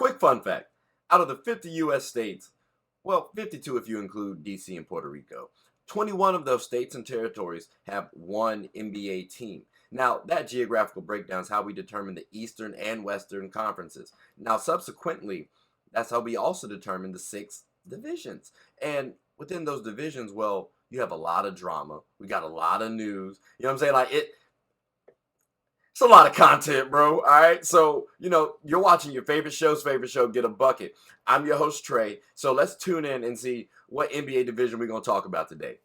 Quick fun fact. Out of the 50 U.S. states, well, 52 if you include D.C. and Puerto Rico, 21 of those states and territories have one NBA team. Now, that geographical breakdown is how we determine the Eastern and Western conferences. Now, subsequently, that's how we also determine the 6 divisions. And within those divisions, well, you have a lot of drama. We got a lot of news. You know what I'm saying? It's a lot of content, bro. All right. So, you're watching your favorite show, Get a Bucket. I'm your host, Trey. So let's tune in and see what NBA division we're going to talk about today.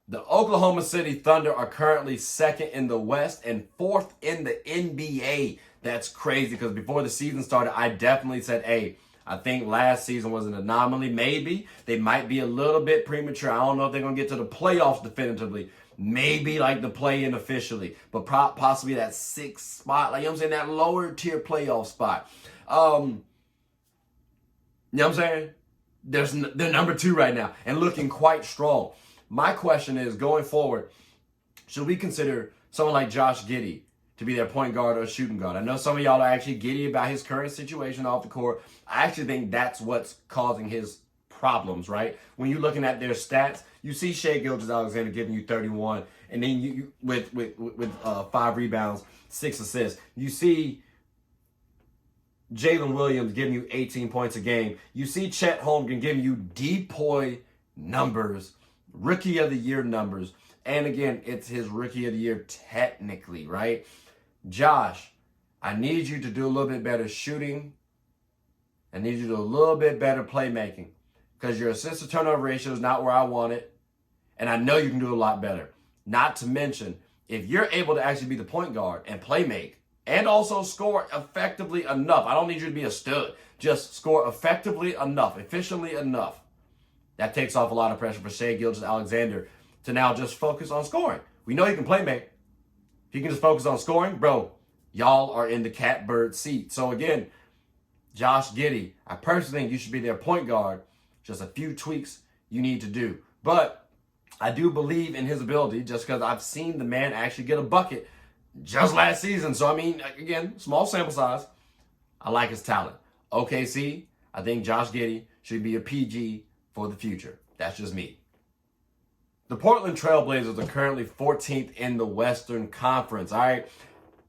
The Oklahoma City Thunder are currently 2nd in the West and 4th in the NBA. That's crazy because before the season started, I definitely said, hey, I think last season was an anomaly. Maybe they might be a little bit premature. I don't know if they're going to get to the playoffs definitively. Maybe like the play-in officially, but possibly that 6th spot, like, you know what I'm saying, that lower tier playoff spot. You know what I'm saying? They're number 2 right now and looking quite strong. My question is, going forward, should we consider someone like Josh Giddey to be their point guard or shooting guard? I know some of y'all are actually giddy about his current situation off the court. I actually think that's what's causing his problems, right? When you're looking at their stats, you see Shai Gilgeous-Alexander giving you 31, and then you with 5 rebounds, 6 assists. You see Jalen Williams giving you 18 points a game. You see Chet Holmgren giving you DPOY numbers, Rookie of the Year numbers. And again, it's his Rookie of the Year technically, right? Josh, I need you to do a little bit better shooting. I need you to do a little bit better playmaking because your assist-to-turnover ratio is not where I want it. And I know you can do a lot better. Not to mention, if you're able to actually be the point guard and play make and also score effectively enough, I don't need you to be a stud. Just score effectively enough, efficiently enough. That takes off a lot of pressure for Shai Gilgeous-Alexander to now just focus on scoring. We know he can play make. If he can just focus on scoring, bro, y'all are in the catbird seat. So again, Josh Giddey, I personally think you should be their point guard. Just a few tweaks you need to do. But I do believe in his ability just because I've seen the man actually get a bucket just last season. So, I mean, again, small sample size. I like his talent. OKC, I think Josh Giddey should be a PG for the future. That's just me. The Portland Trailblazers are currently 14th in the Western Conference, all right?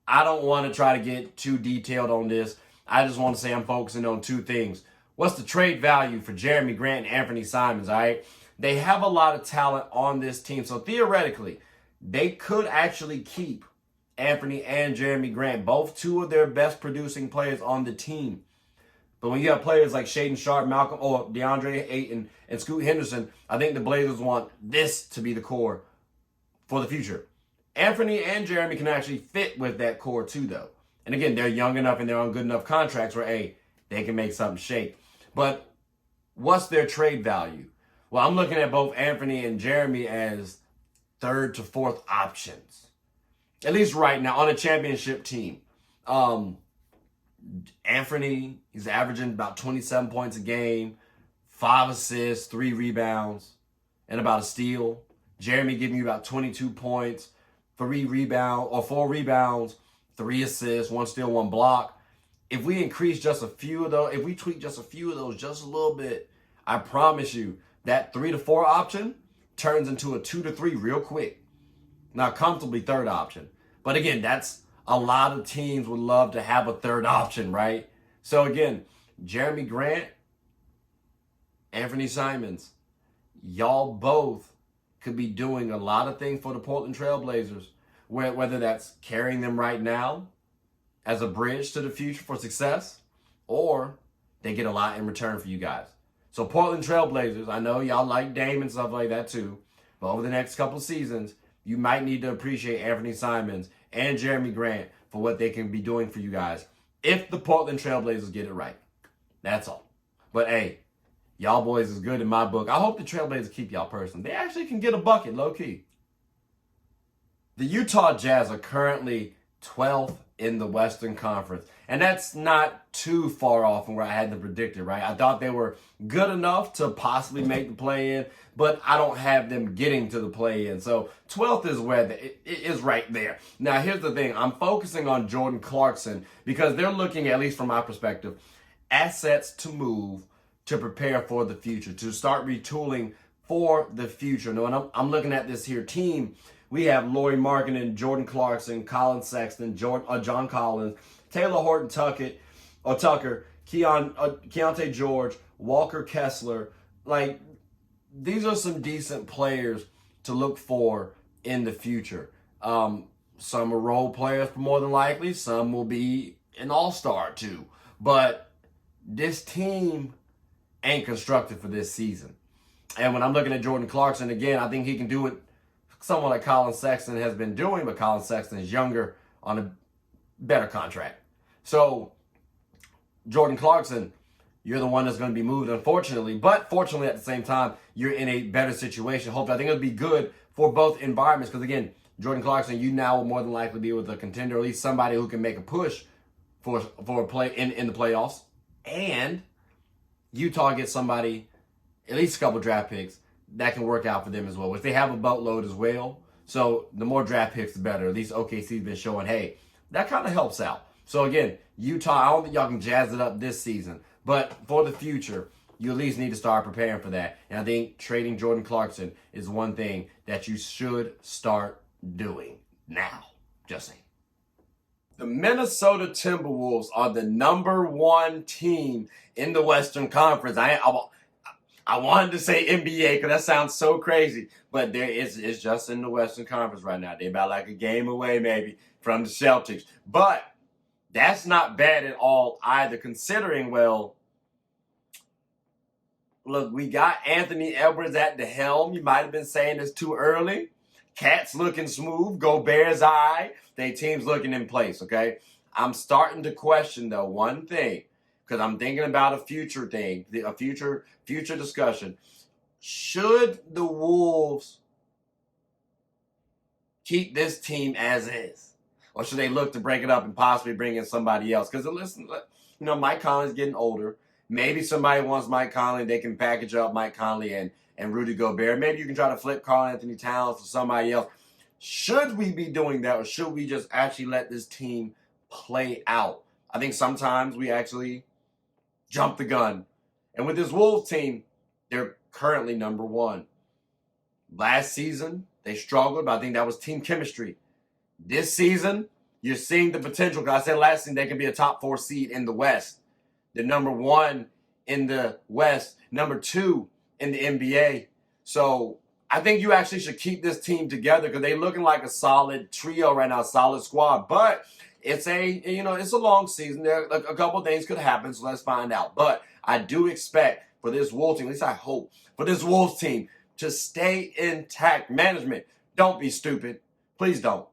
I don't want to try to get too detailed on this. I just want to say I'm focusing on 2 things. What's the trade value for Jeremy Grant and Anthony Simons, all right? They have a lot of talent on this team, so theoretically, they could actually keep Anthony and Jeremy Grant, both 2 of their best producing players on the team. But when you have players like Shaedon Sharpe, Malcolm, or DeAndre Ayton, and Scoot Henderson, I think the Blazers want this to be the core for the future. Anthony and Jeremy can actually fit with that core too, though. And again, they're young enough and they're on good enough contracts where, hey, they can make something shake. But what's their trade value? Well, I'm looking at both Anthony and Jeremy as 3rd to 4th options. At least right now on a championship team. Anthony, he's averaging about 27 points a game, 5 assists, 3 rebounds, and about a steal. Jeremy giving you about 22 points, 4 rebounds, 3 assists, 1 steal, 1 block. If we increase just a few of those, if we tweak just a few of those just a little bit, I promise you that 3 to 4 option turns into a 2 to 3 real quick. Now, comfortably 3rd option. But again, that's a lot of teams would love to have a 3rd option, right? So again, Jeremy Grant, Anthony Simons, y'all both could be doing a lot of things for the Portland Trailblazers, whether that's carrying them right now as a bridge to the future for success, or they get a lot in return for you guys. So Portland Trailblazers, I know y'all like Dame and stuff like that too, but over the next couple of seasons, you might need to appreciate Anthony Simons and Jeremy Grant for what they can be doing for you guys if the Portland Trailblazers get it right. That's all. But hey, y'all boys is good in my book. I hope the Trailblazers keep y'all person. They actually can get a bucket, low-key. The Utah Jazz are currently 12th in the Western Conference. And that's not too far off from where I had them predicted, right? I thought they were good enough to possibly make the play-in, but I don't have them getting to the play-in. So 12th is where it is right there. Now, here's the thing. I'm focusing on Jordan Clarkson because they're looking, at least from my perspective, assets to move to prepare for the future, to start retooling for the future. No, and I'm looking at this here team. We have Lauri Markkanen, Jordan Clarkson, Colin Sexton, John Collins, Taylor Horton-Tucker, Keontae George, Walker Kessler. Like, these are some decent players to look for in the future. Some are role players more than likely. Some will be an all-star too. But this team ain't constructed for this season. And when I'm looking at Jordan Clarkson, again, I think he can do it someone like Colin Sexton has been doing, but Colin Sexton is younger on a better contract. So, Jordan Clarkson, you're the one that's going to be moved, unfortunately. But fortunately, at the same time, you're in a better situation. Hopefully, I think it'll be good for both environments. Because, again, Jordan Clarkson, you now will more than likely be with a contender, or at least somebody who can make a push for a play in the playoffs. And Utah gets somebody, at least a couple draft picks, that can work out for them as well, which they have a boatload as well. So the more draft picks, the better. At least OKC's been showing, hey, that kind of helps out. So again, Utah, I don't think y'all can jazz it up this season. But for the future, you at least need to start preparing for that. And I think trading Jordan Clarkson is one thing that you should start doing now. Just saying. The Minnesota Timberwolves are the #1 team in the Western Conference. I wanted to say NBA because that sounds so crazy, but it's just in the Western Conference right now. They're about like a game away maybe from the Celtics. But that's not bad at all either, considering, well, look, we got Anthony Edwards at the helm. You might have been saying this too early. Cat's looking smooth. Gobert's eye. They team's looking in place, okay? I'm starting to question, though, one thing, because I'm thinking about a future thing, a future discussion. Should the Wolves keep this team as is? Or should they look to break it up and possibly bring in somebody else? Because, listen, you know, Mike Conley's getting older. Maybe somebody wants Mike Conley. They can package up Mike Conley and Rudy Gobert. Maybe you can try to flip Karl Anthony Towns for somebody else. Should we be doing that, or should we just actually let this team play out? I think sometimes we actually jump the gun. And with this Wolves team, they're currently #1. Last season, they struggled, but I think that was team chemistry. This season, you're seeing the potential. Because I said last season they could be a top 4 seed in the West. They're #1 in the West, #2 in the NBA. So I think you actually should keep this team together because they're looking like a solid trio right now, solid squad. But it's a long season. There a couple of things could happen, so let's find out. But I do expect for this Wolves team, at least I hope, for this Wolves team to stay intact. Management, don't be stupid. Please don't.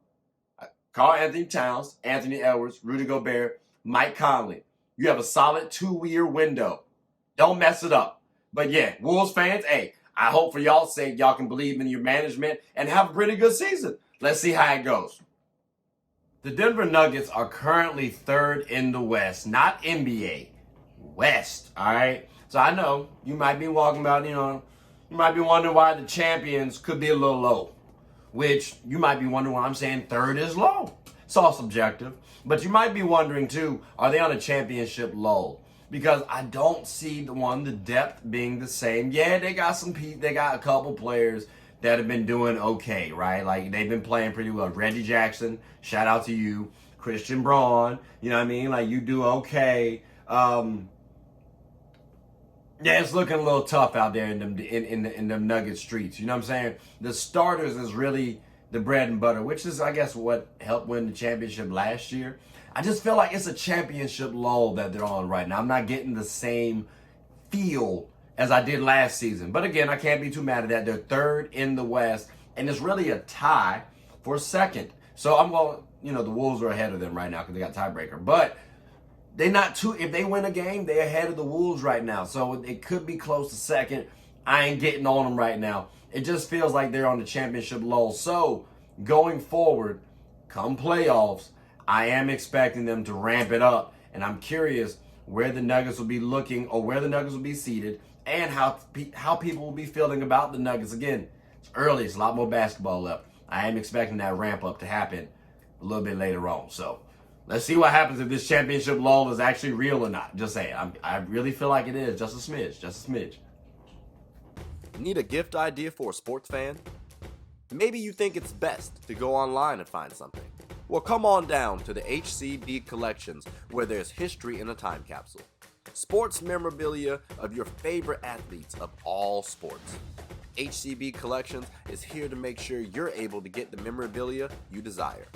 Karl Anthony Towns, Anthony Edwards, Rudy Gobert, Mike Conley. You have a solid 2-year window. Don't mess it up. But yeah, Wolves fans, hey, I hope for y'all's sake y'all can believe in your management and have a pretty good season. Let's see how it goes. The Denver Nuggets are currently 3rd in the West, not NBA, West, all right? So I know you might be walking about, you might be wondering why the champions could be a little low, which you might be wondering why I'm saying 3rd is low. It's all subjective. But you might be wondering, too, are they on a championship lull? Because I don't see the depth being the same. Yeah, they got a couple players that have been doing okay, right? Like, they've been playing pretty well. Reggie Jackson, shout out to you. Christian Braun, you know what I mean? Like, you do okay. Yeah, it's looking a little tough out there in them Nugget streets. You know what I'm saying? The starters is really the bread and butter, which is, I guess, what helped win the championship last year. I just feel like it's a championship lull that they're on right now. I'm not getting the same feel as I did last season. But again, I can't be too mad at that. They're 3rd in the West, and it's really a tie for 2nd. So I'm going, the Wolves are ahead of them right now because they got tiebreaker. But they're not too, if they win a game, they're ahead of the Wolves right now. So it could be close to 2nd. I ain't getting on them right now. It just feels like they're on the championship lull. So going forward, come playoffs, I am expecting them to ramp it up, and I'm curious where the Nuggets will be looking or where the Nuggets will be seated and how people will be feeling about the Nuggets. Again, it's early. It's a lot more basketball left. I am expecting that ramp up to happen a little bit later on. So let's see what happens if this championship lull is actually real or not. Just saying. I really feel like it is. Just a smidge. Just a smidge. Need a gift idea for a sports fan? Maybe you think it's best to go online and find something. Well, come on down to the HCB Collections, where there's history in a time capsule. Sports memorabilia of your favorite athletes of all sports. HCB Collections is here to make sure you're able to get the memorabilia you desire.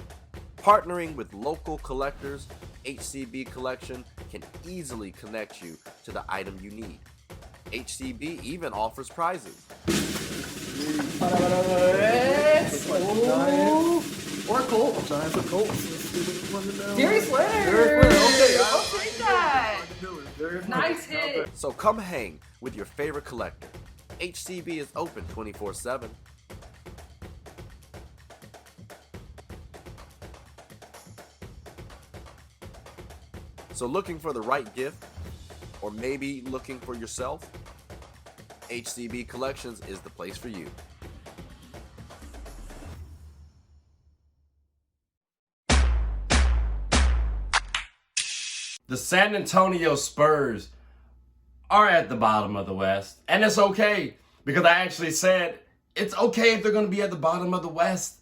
Partnering with local collectors, HCB Collection can easily connect you to the item you need. HCB even offers prizes. Or Colts. Giants or Colts. Darius Leonard. Okay, I'll take that. Nice hit. So come hang with your favorite collector. HCB is open 24/7. So looking for the right gift? Or maybe looking for yourself? HCB Collections is the place for you. The San Antonio Spurs are at the bottom of the West. And it's okay, because I actually said it's okay if they're going to be at the bottom of the West.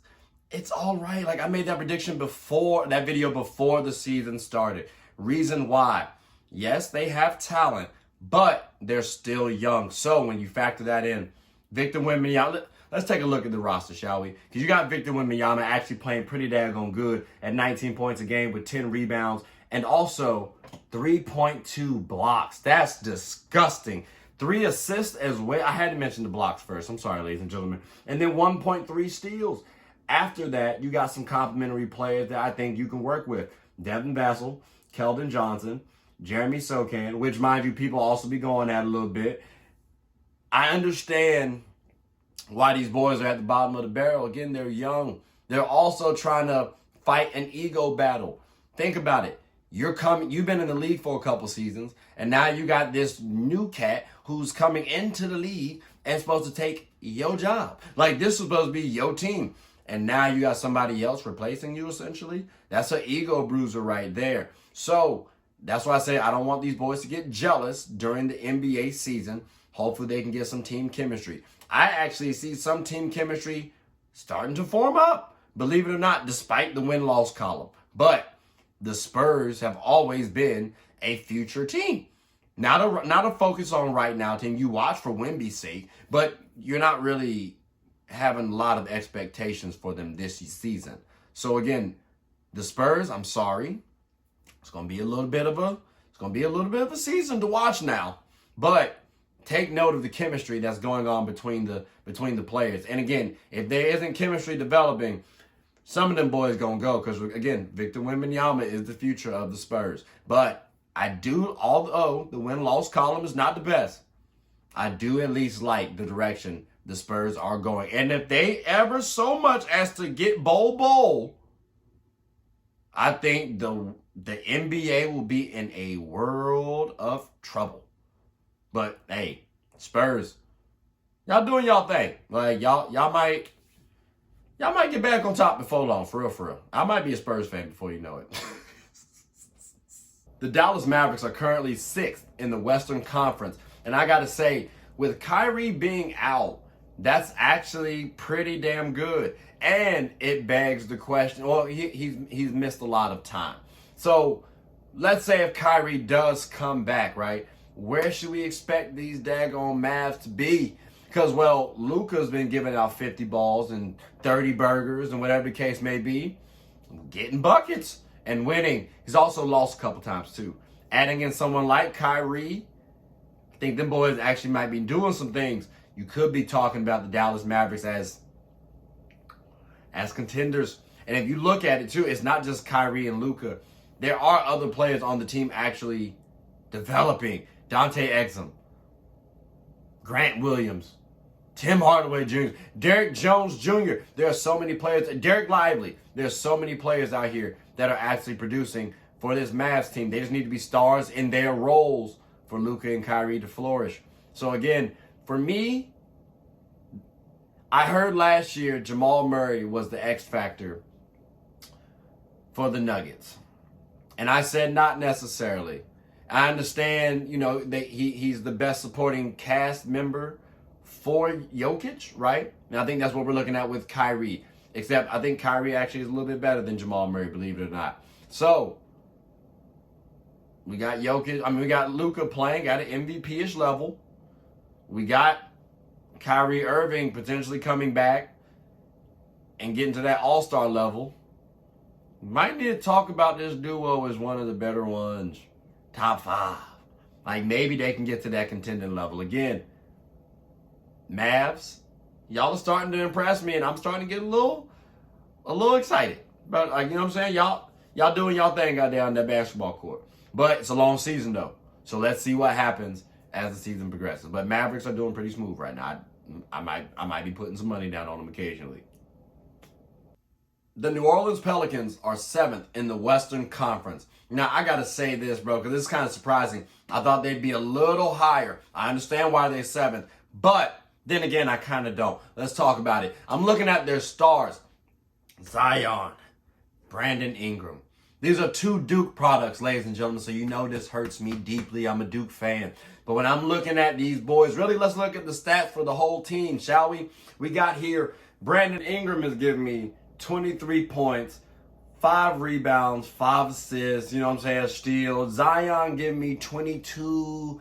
It's all right. Like, I made that prediction before, that video before the season started. Reason why. Yes, they have talent, but they're still young. So when you factor that in, Victor Wembanyama, let's take a look at the roster, shall we? Because you got Victor Wembanyama actually playing pretty daggone good at 19 points a game with 10 rebounds and also 3.2 blocks. That's disgusting. 3 assists as well. I had to mention the blocks first. I'm sorry, ladies and gentlemen. And then 1.3 steals. After that, you got some complimentary players that I think you can work with. Devin Vassell, Keldon Johnson, Jeremy Sochan, which, mind you, people also be going at a little bit. I understand why these boys are at the bottom of the barrel. Again, they're young. They're also trying to fight an ego battle. Think about it. You've been in the league for a couple seasons, and now you got this new cat who's coming into the league and supposed to take your job. Like, this is supposed to be your team. And now you got somebody else replacing you, essentially. That's an ego bruiser right there. So that's why I say I don't want these boys to get jealous during the NBA season. Hopefully they can get some team chemistry. I actually see some team chemistry starting to form up, believe it or not, despite the win-loss column. But the Spurs have always been a future team. Not a focus on right now team. You watch for Wemby's sake, but you're not really having a lot of expectations for them this season. So again, the Spurs, I'm sorry. It's gonna be a little bit of a season to watch now. But take note of the chemistry that's going on between the players. And again, if there isn't chemistry developing, some of them boys gonna go, because again, Victor Wembanyama is the future of the Spurs. But I do, although the win-loss column is not the best, I do at least like the direction the Spurs are going. And if they ever so much as to get bowl, I think the NBA will be in a world of trouble. But hey, Spurs, y'all doing y'all thing. Like y'all might get back on top before long, for real. I might be a Spurs fan before you know it. The Dallas Mavericks are currently 6th in the Western Conference. And I got to say, with Kyrie being out, that's actually pretty damn good. And it begs the question, well, he's missed a lot of time. So let's say if Kyrie does come back, right? Where should we expect these daggone Mavs to be? Because, well, Luka's been giving out 50 balls and 30 burgers and whatever the case may be, getting buckets and winning. He's also lost a couple times too. Adding in someone like Kyrie, I think them boys actually might be doing some things. You could be talking about the Dallas Mavericks as contenders. And if you look at it too, it's not just Kyrie and Luka. There are other players on the team actually developing. Dante Exum, Grant Williams, Tim Hardaway Jr., Derek Jones Jr. There are so many players. Derek Lively. There's so many players out here that are actually producing for this Mavs team. They just need to be stars in their roles for Luka and Kyrie to flourish. So again, for me, I heard last year Jamal Murray was the X factor for the Nuggets. And I said not necessarily. I understand, that he's the best supporting cast member for Jokic, right? And I think that's what we're looking at with Kyrie. Except I think Kyrie actually is a little bit better than Jamal Murray, believe it or not. So, we got Jokic. We got Luka playing at an MVP-ish level. We got Kyrie Irving potentially coming back and getting to that all-star level. Might need to talk about this duo as one of the better ones. Top 5. Like, maybe they can get to that contending level. Again, Mavs, y'all are starting to impress me, and I'm starting to get a little excited. But, you know what I'm saying? Y'all doing y'all thing out there on that basketball court. But it's a long season, though. So let's see what happens as the season progresses. But Mavericks are doing pretty smooth right now. I might be putting some money down on them occasionally. The New Orleans Pelicans are 7th in the Western Conference. Now, I got to say this, bro, because this is kind of surprising. I thought they'd be a little higher. I understand why they're 7th, but then again, I kind of don't. Let's talk about it. I'm looking at their stars. Zion, Brandon Ingram. These are 2 Duke products, ladies and gentlemen, so you know this hurts me deeply. I'm a Duke fan. But when I'm looking at these boys, really, let's look at the stats for the whole team, shall we? We got here, Brandon Ingram is giving me 23 points, 5 rebounds, 5 assists, a steal. Zion giving me 22,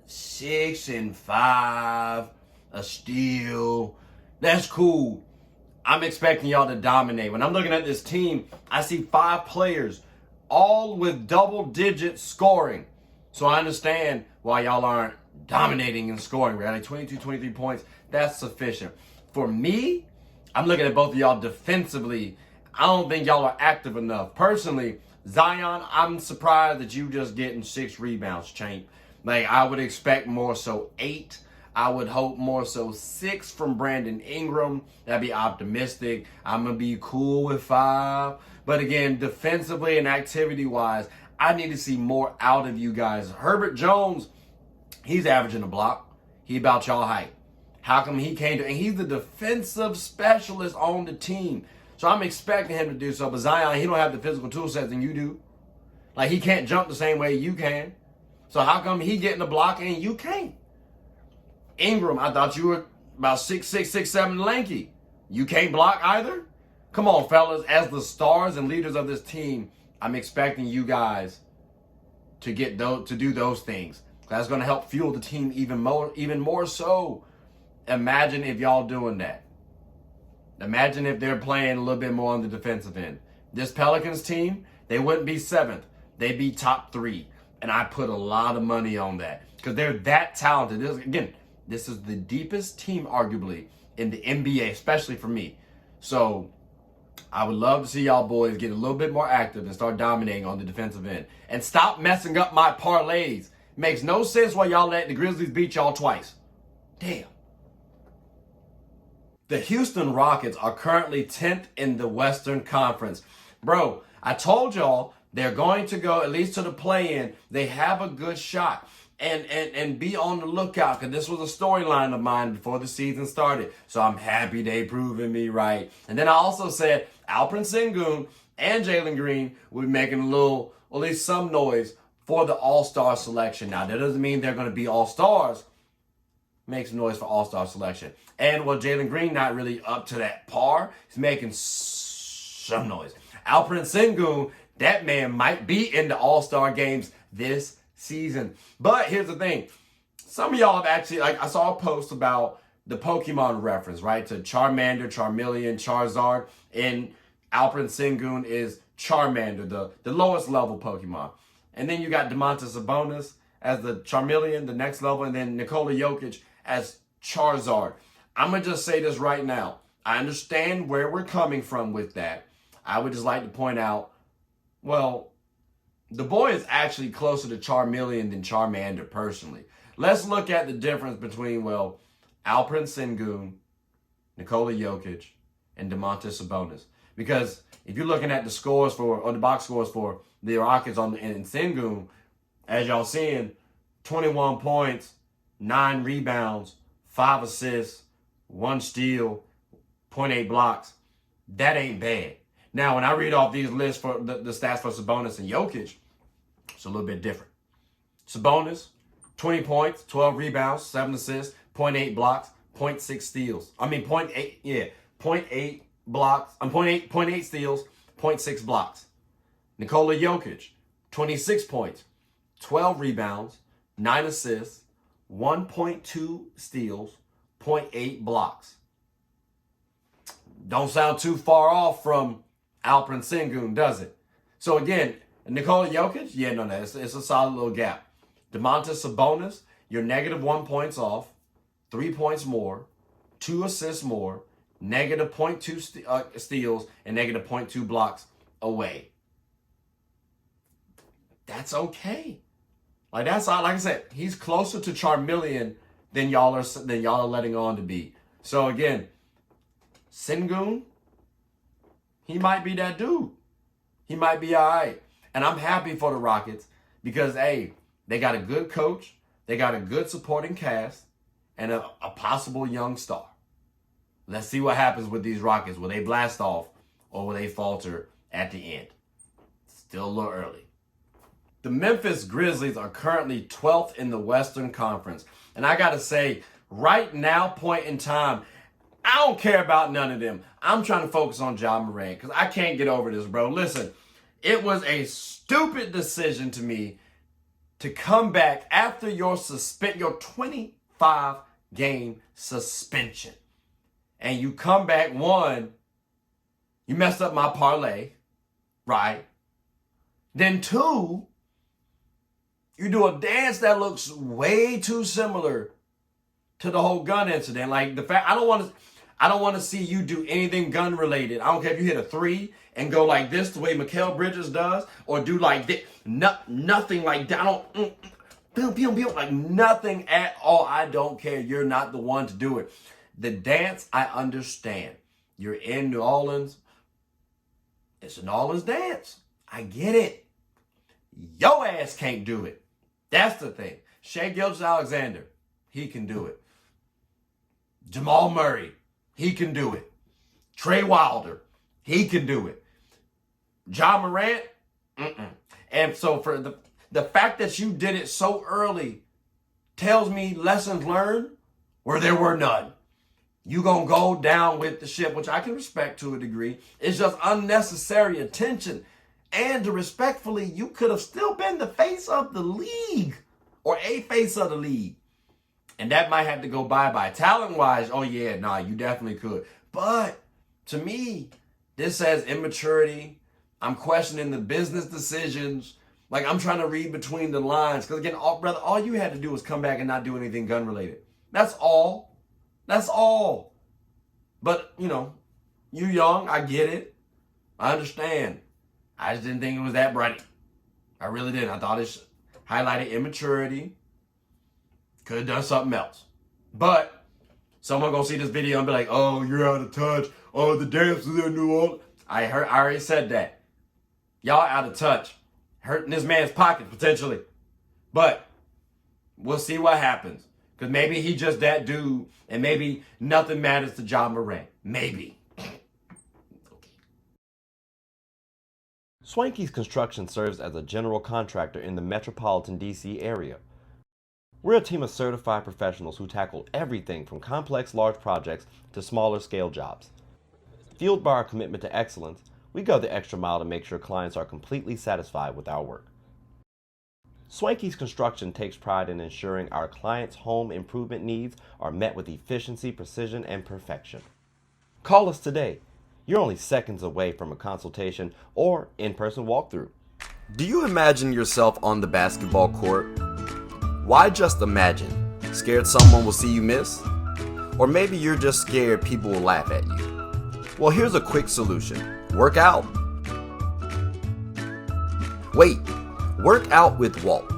6, and 5, a steal. That's cool. I'm expecting y'all to dominate. When I'm looking at this team, I see 5 players, all with double-digit scoring. So I understand why y'all aren't dominating in scoring, really. 22, 23 points, that's sufficient. For me, I'm looking at both of y'all defensively. I don't think y'all are active enough. Personally, Zion, I'm surprised that you just getting 6 rebounds, champ. Like, I would expect more so 8. I would hope more so 6 from Brandon Ingram. That'd be optimistic. I'm going to be cool with 5. But again, defensively and activity-wise, I need to see more out of you guys. Herbert Jones, he's averaging a block. He about y'all height. How come he can't do it? And he's the defensive specialist on the team. So I'm expecting him to do so. But Zion, he don't have the physical tool sets than you do. Like, he can't jump the same way you can. So how come he getting the block and you can't? Ingram, I thought you were about 6'6", 6'7", lanky. You can't block either? Come on, fellas. As the stars and leaders of this team, I'm expecting you guys to do those things. That's going to help fuel the team even more so. Imagine if y'all doing that. Imagine if they're playing a little bit more on the defensive end. This Pelicans team, they wouldn't be 7th. They'd be top 3. And I put a lot of money on that because they're that talented. This is the deepest team, arguably, in the NBA, especially for me. So I would love to see y'all boys get a little bit more active and start dominating on the defensive end. And stop messing up my parlays. Makes no sense why y'all let the Grizzlies beat y'all twice. Damn. The Houston Rockets are currently 10th in the Western Conference. Bro, I told y'all they're going to go at least to the play-in. They have a good shot. And be on the lookout, because this was a storyline of mine before the season started. So I'm happy they proving me right. And then I also said Alperen Sengun and Jalen Green will be making a little, or at least some noise for the All-Star selection. Now, that doesn't mean they're going to be All-Stars. Make some noise for All-Star selection. And while Jalen Green not really up to that par, he's making some noise. Alperen Sengun, that man might be in the All-Star games this season. But here's the thing. Some of y'all have actually, I saw a post about the Pokemon reference, right? To Charmander, Charmeleon, Charizard. And Alperen Sengun is Charmander, the lowest level Pokemon. And then you got Domantas Sabonis as the Charmeleon, the next level. And then Nikola Jokic as Charizard. I'm going to just say this right now. I understand where we're coming from with that. I would just like to point out, well, the boy is actually closer to Charmeleon than Charmander personally. Let's look at the difference between, Alperen Sengun, Nikola Jokic, and Domantas Sabonis. Because if you're looking at the scores or the box scores for the Rockets in Sengun, as y'all seeing, 21 points, 9 rebounds, 5 assists, 1 steal, 0.8 blocks. That ain't bad. Now, when I read off these lists for the stats for Sabonis and Jokic, it's a little bit different. Sabonis, 20 points, 12 rebounds, 7 assists, 0.8 blocks, 0.6 steals. 0.8 blocks, 0.8 steals, 0.6 blocks. Nikola Jokic, 26 points, 12 rebounds, 9 assists, 1.2 steals, 0.8 blocks. Don't sound too far off from Alperen Sengun, does it? So again, Nikola Jokic, it's a solid little gap. Domantas Sabonis, you're -1 points off, 3 points more, 2 assists more, -0.2 steals, and -0.2 blocks away. That's okay. Like I said, he's closer to Charmeleon than y'all are letting on to be. So again, Sengun, he might be that dude. He might be all right. And I'm happy for the Rockets because, hey, they got a good coach, they got a good supporting cast, and a possible young star. Let's see what happens with these Rockets. Will they blast off or will they falter at the end? Still a little early. The Memphis Grizzlies are currently 12th in the Western Conference. And I got to say, right now, point in time, I don't care about none of them. I'm trying to focus on Ja Morant because I can't get over this, bro. Listen, it was a stupid decision to me to come back after your 25-game suspension. And you come back, one, you messed up my parlay, right? Then two, you do a dance that looks way too similar to the whole gun incident. Like the fact, I don't want to see you do anything gun related. I don't care if you hit a 3 and go like this the way Mikal Bridges does, or do like this. Nothing like that. I don't like nothing at all. I don't care. You're not the one to do it. The dance, I understand. You're in New Orleans. It's a New Orleans dance. I get it. Your ass can't do it. That's the thing. Shai Gilgeous-Alexander, he can do it. Jamal Murray, he can do it. Trey Wilder, he can do it. Ja Morant, And so for the fact that you did it so early tells me lessons learned where there were none. You gonna go down with the ship, which I can respect to a degree. It's just unnecessary attention. And respectfully, you could have still been the face of the league or a face of the league. And that might have to go bye-bye. Talent-wise, oh yeah, nah, you definitely could. But to me, this says immaturity. I'm questioning the business decisions. Like, I'm trying to read between the lines. Because again, brother, all you had to do was come back and not do anything gun-related. That's all. That's all. But, you know, you young, I get it. I understand. I just didn't think it was that bright. I really didn't. I thought it highlighted immaturity. Could have done something else. But someone gonna see this video and be like, oh, you're out of touch. Oh, the dance is in New Orleans. I already said that. Y'all out of touch. Hurting this man's pocket, potentially. But we'll see what happens. Because maybe he just that dude, and maybe nothing matters to Ja Morant. Maybe. Swanky's Construction serves as a general contractor in the metropolitan DC area. We're a team of certified professionals who tackle everything from complex large projects to smaller scale jobs. Fueled by our commitment to excellence, we go the extra mile to make sure clients are completely satisfied with our work. Swanky's Construction takes pride in ensuring our clients' home improvement needs are met with efficiency, precision, and perfection. Call us today. You're only seconds away from a consultation or in-person walkthrough. Do you imagine yourself on the basketball court? Why just imagine? Scared someone will see you miss? Or maybe you're just scared people will laugh at you. Well, here's a quick solution. Work out. Wait, work out with Walt.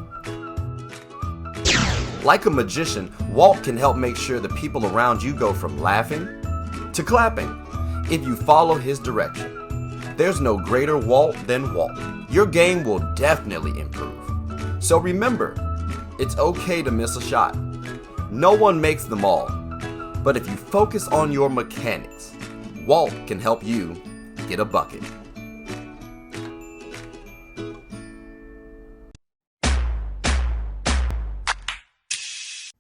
Like a magician, Walt can help make sure the people around you go from laughing to clapping if you follow his direction. There's no greater Walt than Walt. Your game will definitely improve. So remember, it's okay to miss a shot. No one makes them all. But if you focus on your mechanics, Walt can help you get a bucket.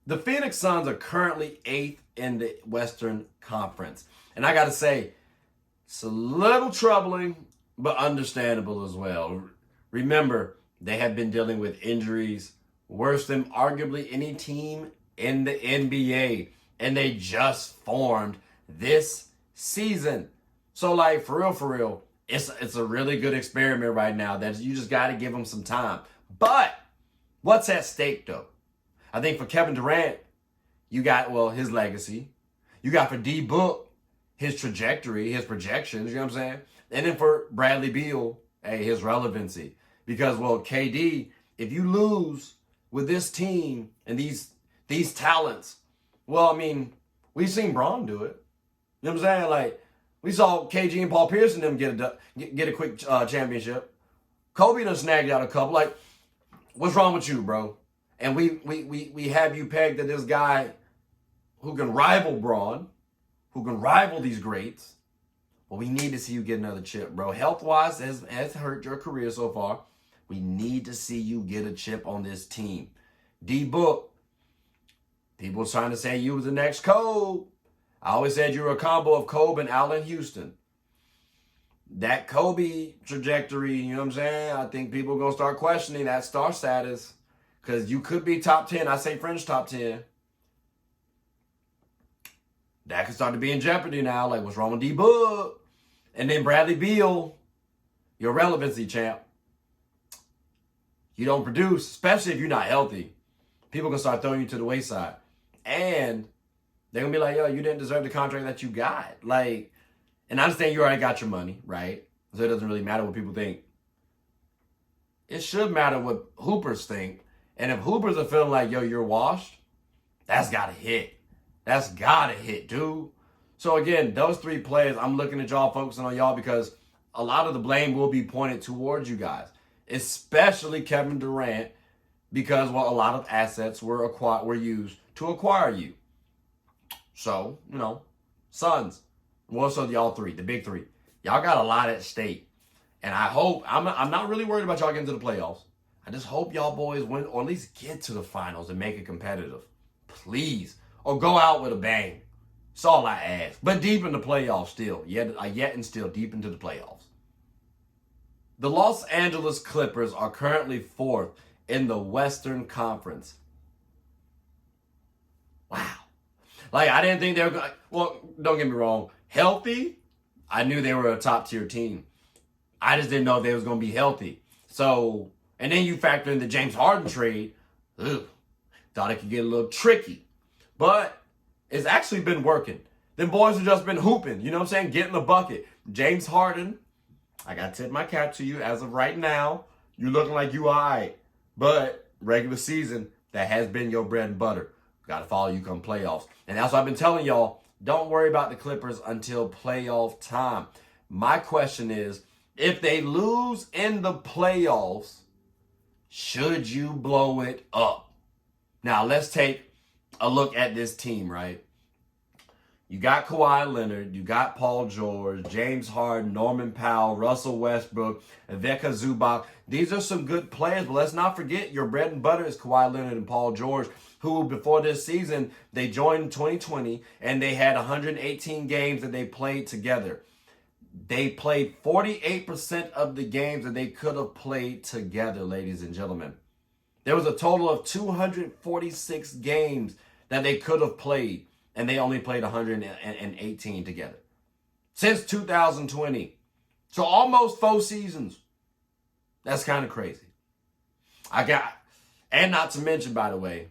The Phoenix Suns are currently 8th in the Western Conference. And I got to say, it's a little troubling, but understandable as well. Remember, they have been dealing with injuries worse than arguably any team in the NBA. And they just formed this season. So, like, for real, it's a really good experiment right now that you just got to give them some time. But what's at stake, though? I think for Kevin Durant, you got, well, his legacy. You got for D Book, his trajectory, his projections, you know what I'm saying? And then for Bradley Beal, hey, his relevancy. Because, well, KD, if you lose with this team and these talents, well, I mean, we've seen Braun do it. You know what I'm saying? Like, we saw KG and Paul Pierce and them get a quick championship. Kobe done snagged out a couple. Like, what's wrong with you, bro? And we have you pegged at this guy who can rival Braun, who can rival these greats. Well, we need to see you get another chip, bro. Health-wise, has hurt your career so far. We need to see you get a chip on this team. D-Book, people trying to say you was the next Kobe. I always said you were a combo of Kobe and Allen Houston. That Kobe trajectory, you know what I'm saying? I think people are going to start questioning that star status. Because you could be top 10. I say French top 10. That could start to be in jeopardy now. Like, what's wrong with D-Book? And then Bradley Beal, your relevancy champ. You don't produce, especially if you're not healthy. People can start throwing you to the wayside. And they're going to be like, yo, you didn't deserve the contract that you got. Like, and I understand you already got your money, right? So it doesn't really matter what people think. It should matter what hoopers think. And if hoopers are feeling like, yo, you're washed, that's got to hit. That's got to hit, dude. So, again, those three players, I'm looking at y'all, focusing on y'all, because a lot of the blame will be pointed towards you guys, especially Kevin Durant, because, well, a lot of assets were used to acquire you. So, you know, Suns, more so y'all three, the big three. Y'all got a lot at stake. And I hope, I'm not really worried about y'all getting to the playoffs. I just hope y'all boys win, or at least get to the finals and make it competitive. Please. Or go out with a bang. That's all I ask. But deep in the playoffs still. Yet and still deep into the playoffs. The Los Angeles Clippers are currently 4th in the Western Conference. Wow. Like, I didn't think they were going to, well, don't get me wrong. Healthy, I knew they were a top-tier team. I just didn't know if they was going to be healthy. So, and then you factor in the James Harden trade. Ugh, thought it could get a little tricky. But it's actually been working. Them boys have just been hooping. You know what I'm saying? Getting the bucket. James Harden, I got to tip my cap to you. As of right now, you looking like you all right. But regular season, that has been your bread and butter. Got to follow you come playoffs. And that's what I've been telling y'all. Don't worry about the Clippers until playoff time. My question is, if they lose in the playoffs, should you blow it up? Now, let's take a look at this team, right? You got Kawhi Leonard, you got Paul George, James Harden, Norman Powell, Russell Westbrook, Ivica Zubac. These are some good players, but let's not forget your bread and butter is Kawhi Leonard and Paul George, who before this season, they joined in 2020, and they had 118 games that they played together. They played 48% of the games that they could have played together, ladies and gentlemen. There was a total of 246 games that they could have played, and they only played 118 together. Since 2020. So almost 4 seasons. That's kind of crazy. And not to mention, by the way,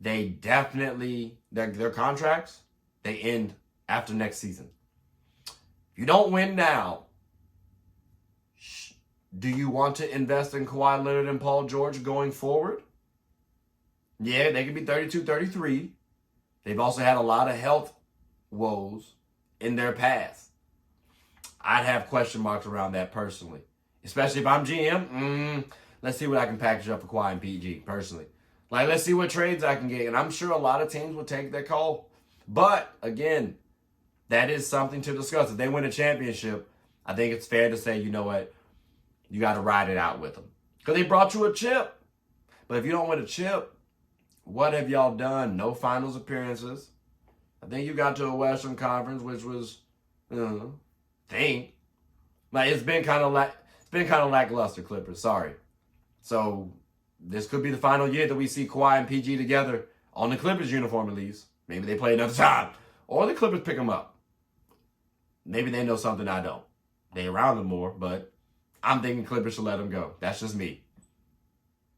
they definitely, their contracts, they end after next season. If you don't win now, do you want to invest in Kawhi Leonard and Paul George going forward? Yeah, they could be 32, 33. They've also had a lot of health woes in their past. I'd have question marks around that personally. Especially if I'm GM. Let's see what I can package up for Kawhi and PG, personally. Like, let's see what trades I can get. And I'm sure a lot of teams will take that call. But, again, that is something to discuss. If they win a championship, I think it's fair to say, you know what? You got to ride it out with them. Because they brought you a chip. But if you don't win a chip, what have y'all done? No finals appearances. I think you got to a Western Conference, which was, like, it's been kind of lackluster, Clippers. Sorry. So this could be the final year that we see Kawhi and PG together on the Clippers uniform, at least. Maybe they play another time, or the Clippers pick them up. Maybe they know something I don't. They around them more, but I'm thinking Clippers should let them go. That's just me.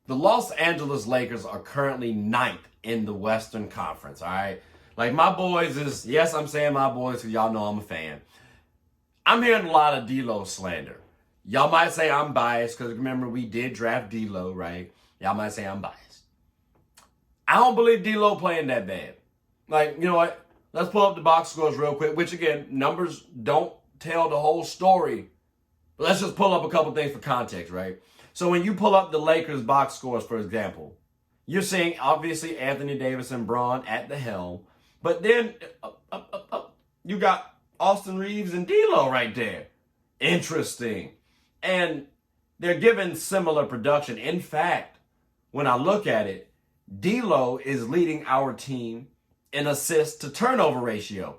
The Los Angeles Lakers are currently 9th in the Western Conference, all right? Like, my boys is, yes, I'm saying my boys because y'all know I'm a fan. I'm hearing a lot of D'Lo slander. Y'all might say I'm biased because remember we did draft D'Lo, right? Y'all might say I'm biased. I don't believe D'Lo playing that bad. Like, you know what? Let's pull up the box scores real quick, which again, numbers don't tell the whole story. But let's just pull up a couple things for context, right? So when you pull up the Lakers box scores, for example, you're seeing obviously Anthony Davis and Braun at the helm. But then you got Austin Reeves and D'Lo right there. Interesting. And they're given similar production. In fact, when I look at it, D'Lo is leading our team in assist to turnover ratio.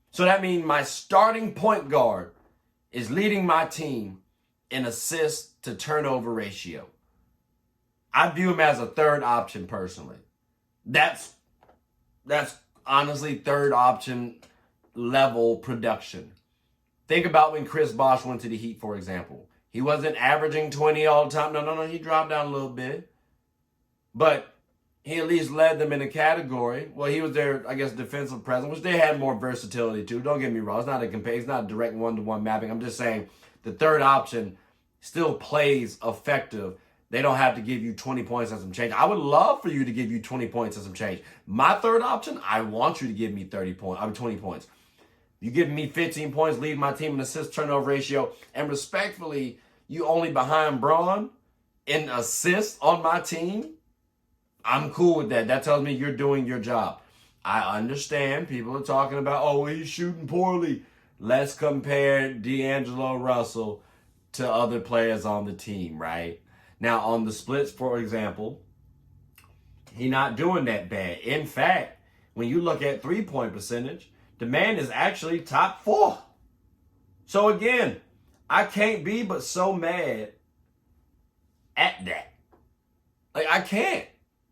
So that means my starting point guard is leading my team in assist to turnover ratio. I view him as a third option personally. That's honestly third option level production. Think about when Chris Bosh went to the Heat, for example. He wasn't averaging 20 all the time. No. He dropped down a little bit. But he at least led them in a category. Well, he was their, I guess, defensive presence, which they had more versatility too. Don't get me wrong. It's not a direct one-to-one mapping. I'm just saying the third option still plays effective. They don't have to give you 20 points and some change. I would love for you to give you 20 points and some change. My third option, I want you to give me 20 points. You give me 15 points, lead my team in assist turnover ratio, and respectfully, you only behind Braun in assists on my team. I'm cool with that. That tells me you're doing your job. I understand people are talking about, oh, he's shooting poorly. Let's compare D'Angelo Russell to other players on the team, right? Now, on the splits, for example, he's not doing that bad. In fact, when you look at three-point percentage, the man is actually top 4. So again, I can't be but so mad at that. Like, I can't.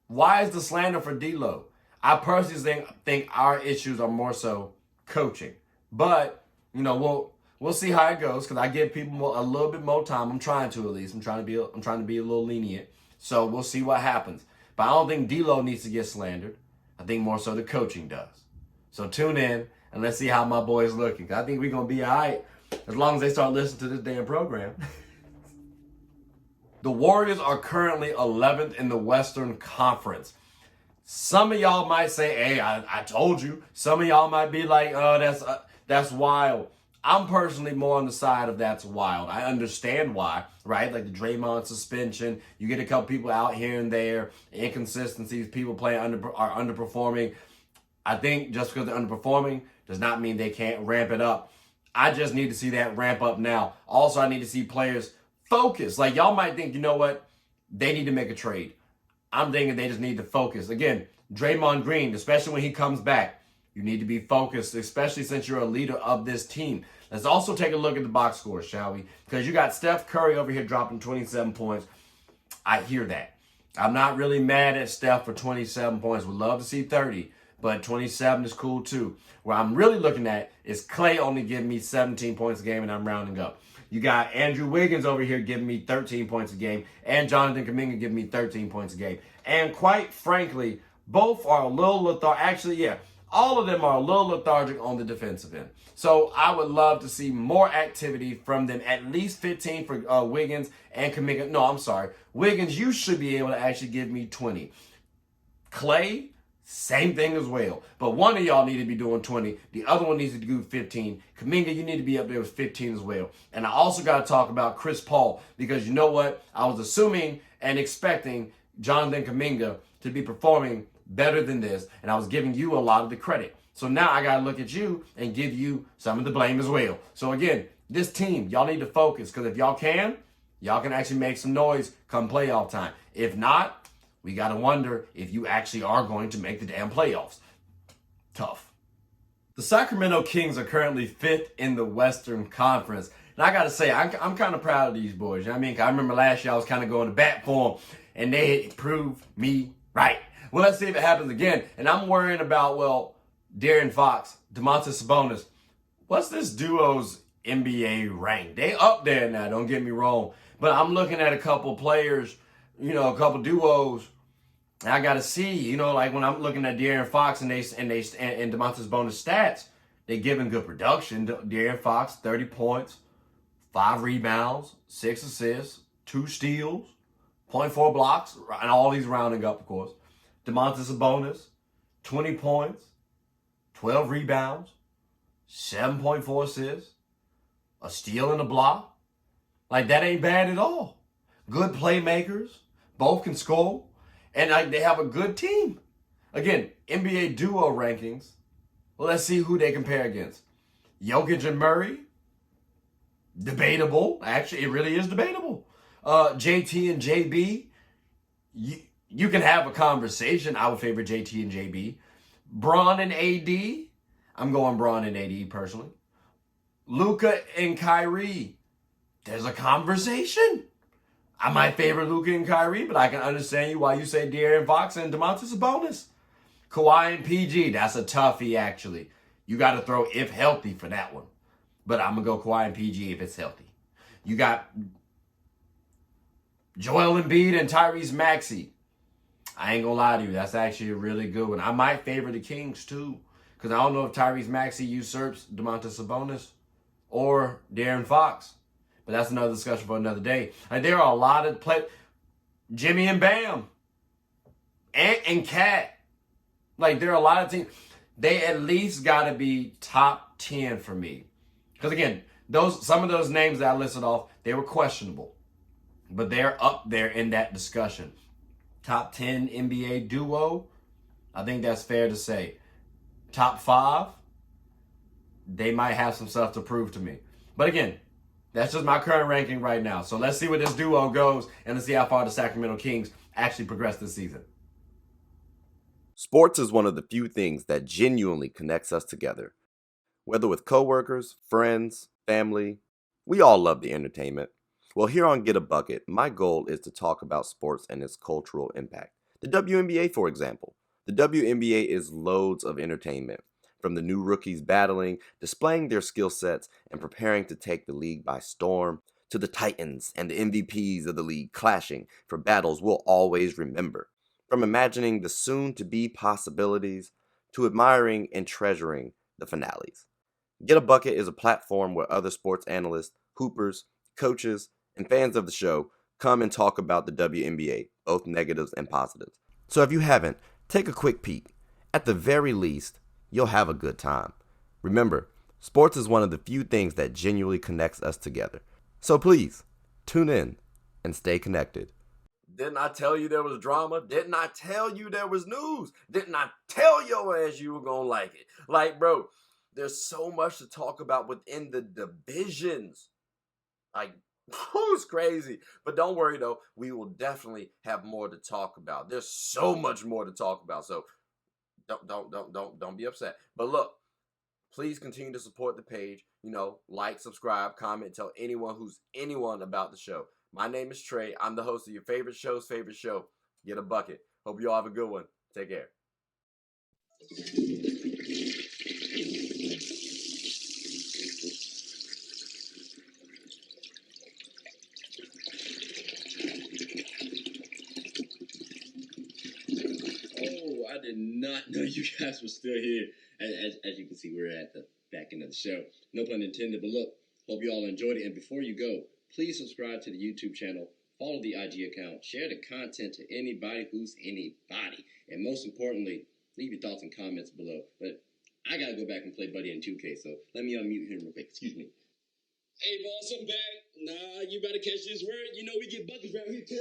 Why is the slander for D'Lo? I personally think our issues are more so coaching. But, we'll see how it goes because I give people a little bit more time. I'm trying to at least. I'm trying to be a little lenient. So we'll see what happens. But I don't think D'Lo needs to get slandered. I think more so the coaching does. So tune in and let's see how my boy's looking. I think we're going to be all right as long as they start listening to this damn program. The Warriors are currently 11th in the Western Conference. Some of y'all might say, hey, I told you. Some of y'all might be like, oh, that's wild. I'm personally more on the side of that's wild. I understand why, right? Like the Draymond suspension. You get a couple people out here and there. Inconsistencies. People playing are underperforming. I think just because they're underperforming does not mean they can't ramp it up. I just need to see that ramp up now. Also, I need to see players focus. Like, y'all might think, you know what? They need to make a trade. I'm thinking they just need to focus. Again, Draymond Green, especially when he comes back, you need to be focused, especially since you're a leader of this team. Let's also take a look at the box scores, shall we? Because you got Steph Curry over here dropping 27 points. I hear that. I'm not really mad at Steph for 27 points. Would love to see 30, but 27 is cool too. Where I'm really looking at is Klay only giving me 17 points a game, and I'm rounding up. You got Andrew Wiggins over here giving me 13 points a game, and Jonathan Kuminga giving me 13 points a game. And quite frankly, both are a little lethargic. Actually, yeah, all of them are a little lethargic on the defensive end. So I would love to see more activity from them, at least 15 for Wiggins and Kuminga. No, I'm sorry. Wiggins, you should be able to actually give me 20. Clay, same thing as well. But one of y'all need to be doing 20. The other one needs to do 15. Kaminga, you need to be up there with 15 as well. And I also got to talk about Chris Paul, because you know what? I was assuming and expecting Jonathan Kaminga to be performing better than this, and I was giving you a lot of the credit. So now I got to look at you and give you some of the blame as well. So again, this team, y'all need to focus, because if y'all can actually make some noise come playoff time. If not, we got to wonder if you actually are going to make the damn playoffs. Tough. The Sacramento Kings are currently 5th in the Western Conference. And I got to say, I'm kind of proud of these boys. You know what I mean? 'Cause I remember last year I was kind of going to bat for them, and they proved me right. Well, let's see if it happens again. And I'm worrying about, De'Aaron Fox, Domantas Sabonis. What's this duo's NBA rank? They up there now, don't get me wrong. But I'm looking at a couple players, a couple duos. And I got to see, like when I'm looking at De'Aaron Fox and Domantas Sabonis stats, they giving good production. De'Aaron Fox, 30 points, 5 rebounds, 6 assists, 2 steals, 0.4 blocks, and all these rounding up, of course. Domantas Sabonis, 20 points, 12 rebounds, 7.4 assists, a steal and a block. Like, that ain't bad at all. Good playmakers, both can score, and they have a good team. Again, NBA duo rankings. Well, let's see who they compare against. Jokic and Murray, debatable. Actually, it really is debatable. JT and JB, you can have a conversation. I would favor JT and JB. Bron and AD, I'm going Bron and AD personally. Luka and Kyrie, there's a conversation. I might favor Luka and Kyrie, but I can understand why you say De'Aaron Fox and Domantas Sabonis. Kawhi and PG, that's a toughie, actually. You got to throw if healthy for that one. But I'm going to go Kawhi and PG if it's healthy. You got Joel Embiid and Tyrese Maxey. I ain't going to lie to you. That's actually a really good one. I might favor the Kings, too. Because I don't know if Tyrese Maxey usurps Domantas Sabonis or De'Aaron Fox. But that's another discussion for another day. And there are a lot of Jimmy and Bam. And Cat. Like, there are a lot of teams. They at least got to be top 10 for me. Because, again, some of those names that I listed off, they were questionable. But they're up there in that discussion. Top 10 NBA duo, I think that's fair to say. Top 5, they might have some stuff to prove to me. But again, that's just my current ranking right now. So let's see where this duo goes, and let's see how far the Sacramento Kings actually progress this season. Sports is one of the few things that genuinely connects us together. Whether with coworkers, friends, family, we all love the entertainment. Well, here on Get a Bucket, my goal is to talk about sports and its cultural impact. The WNBA, for example. The WNBA is loads of entertainment, from the new rookies battling, displaying their skill sets, and preparing to take the league by storm, to the Titans and the MVPs of the league clashing for battles we'll always remember. From imagining the soon-to-be possibilities to admiring and treasuring the finales. Get a Bucket is a platform where other sports analysts, hoopers, coaches, and fans of the show come and talk about the WNBA, both negatives and positives. So if you haven't, take a quick peek. At the very least, you'll have a good time. Remember, sports is one of the few things that genuinely connects us together. So please, tune in and stay connected. Didn't I tell you there was drama? Didn't I tell you there was news? Didn't I tell your ass you were going to like it? Like, bro, there's so much to talk about within the divisions. Like, it's crazy. But don't worry, though. We will definitely have more to talk about. There's so much more to talk about. So don't be upset. But look, please continue to support the page. Like, subscribe, comment, tell anyone about the show. My name is Trey. I'm the host of your favorite show's favorite show, Get a Bucket. Hope you all have a good one. Take care. Oh, I did not know you guys were still here. As you can see, we're at the back end of the show. No pun intended, but look, hope you all enjoyed it. And before you go, please subscribe to the YouTube channel, follow the IG account, share the content to anybody who's anybody, and most importantly, leave your thoughts and comments below. But I gotta go back and play Buddy in 2K, so let me unmute him real quick. Excuse me. Hey, boss, I'm back. Nah, you better catch this word. You know we get buckets around here, too.